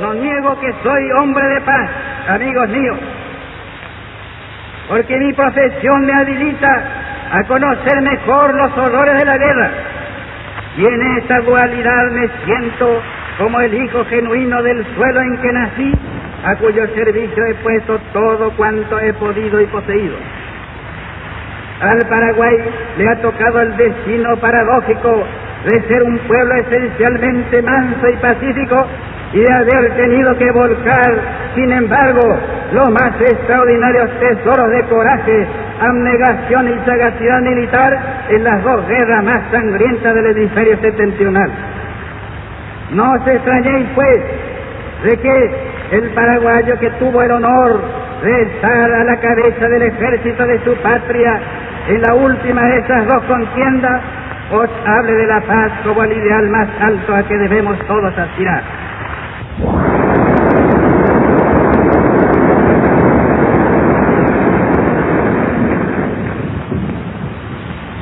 No niego que soy hombre de paz, amigos míos, porque mi profesión me habilita a conocer mejor los horrores de la guerra, y en esta dualidad me siento como el hijo genuino del suelo en que nací, a cuyo servicio he puesto todo cuanto he podido y poseído. Al Paraguay le ha tocado el destino paradójico de ser un pueblo esencialmente manso y pacífico, y de haber tenido que volcar, sin embargo, los más extraordinarios tesoros de coraje, abnegación y sagacidad militar en las dos guerras más sangrientas del hemisferio septentrional. No os extrañéis, pues, de que el paraguayo que tuvo el honor de estar a la cabeza del ejército de su patria en la última de esas dos contiendas, os hable de la paz como el ideal más alto a que debemos todos aspirar.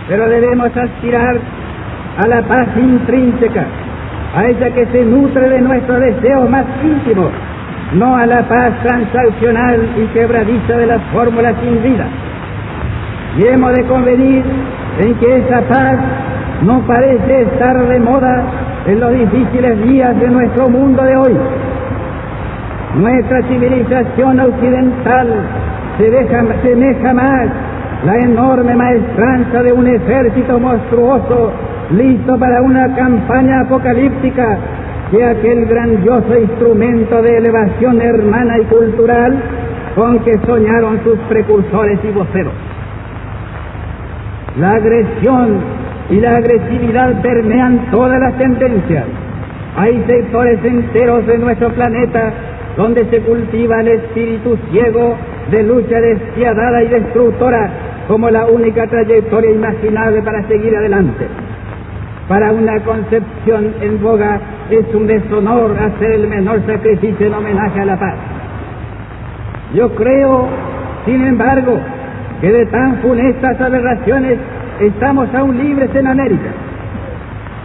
Pero debemos aspirar a la paz intrínseca, a ella que se nutre de nuestros deseos más íntimos, no a la paz transaccional y quebradiza de las fórmulas sin vida. Y hemos de convenir en que esa paz no parece estar de moda en los difíciles días de nuestro mundo de hoy. Nuestra civilización occidental semeja más la enorme maestranza de un ejército monstruoso listo para una campaña apocalíptica que aquel grandioso instrumento de elevación hermana y cultural con que soñaron sus precursores y voceros. La agresión y la agresividad permean todas las tendencias. Hay sectores enteros de nuestro planeta donde se cultiva el espíritu ciego de lucha despiadada y destructora como la única trayectoria imaginable para seguir adelante. Para una concepción en boga es un deshonor hacer el menor sacrificio en homenaje a la paz. Yo creo, sin embargo, que de tan funestas aberraciones estamos aún libres en América.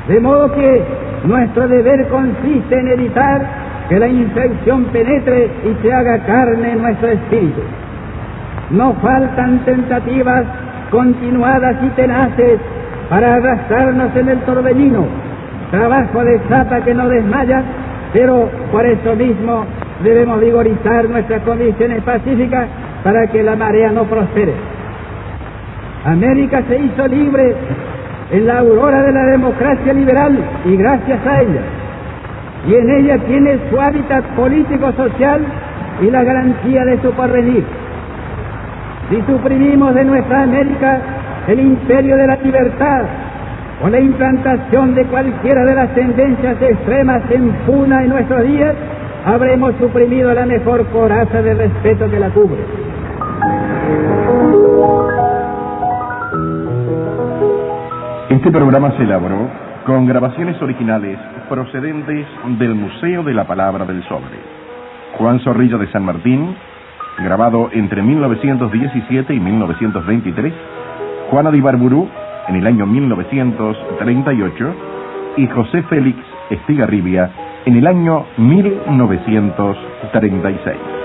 De modo que nuestro deber consiste en evitar que la infección penetre y se haga carne en nuestro espíritu. No faltan tentativas continuadas y tenaces para arrastrarnos en el torbellino, trabajo de zapa que no desmaya, pero por eso mismo debemos vigorizar nuestras condiciones pacíficas para que la marea no prospere. América se hizo libre en la aurora de la democracia liberal y gracias a ella, y en ella tiene su hábitat político-social y la garantía de su porvenir. Si suprimimos de nuestra América el imperio de la libertad o la implantación de cualquiera de las tendencias extremas en pugna en nuestros días, habremos suprimido la mejor coraza de respeto que la cubre. Este programa se elaboró con grabaciones originales procedentes del Museo de la Palabra del Sobre. Juan Zorrilla de San Martín, grabado entre 1917 y 1923, Juana de Ibarburú en el año 1938 y José Félix Estigarribia en el año 1936.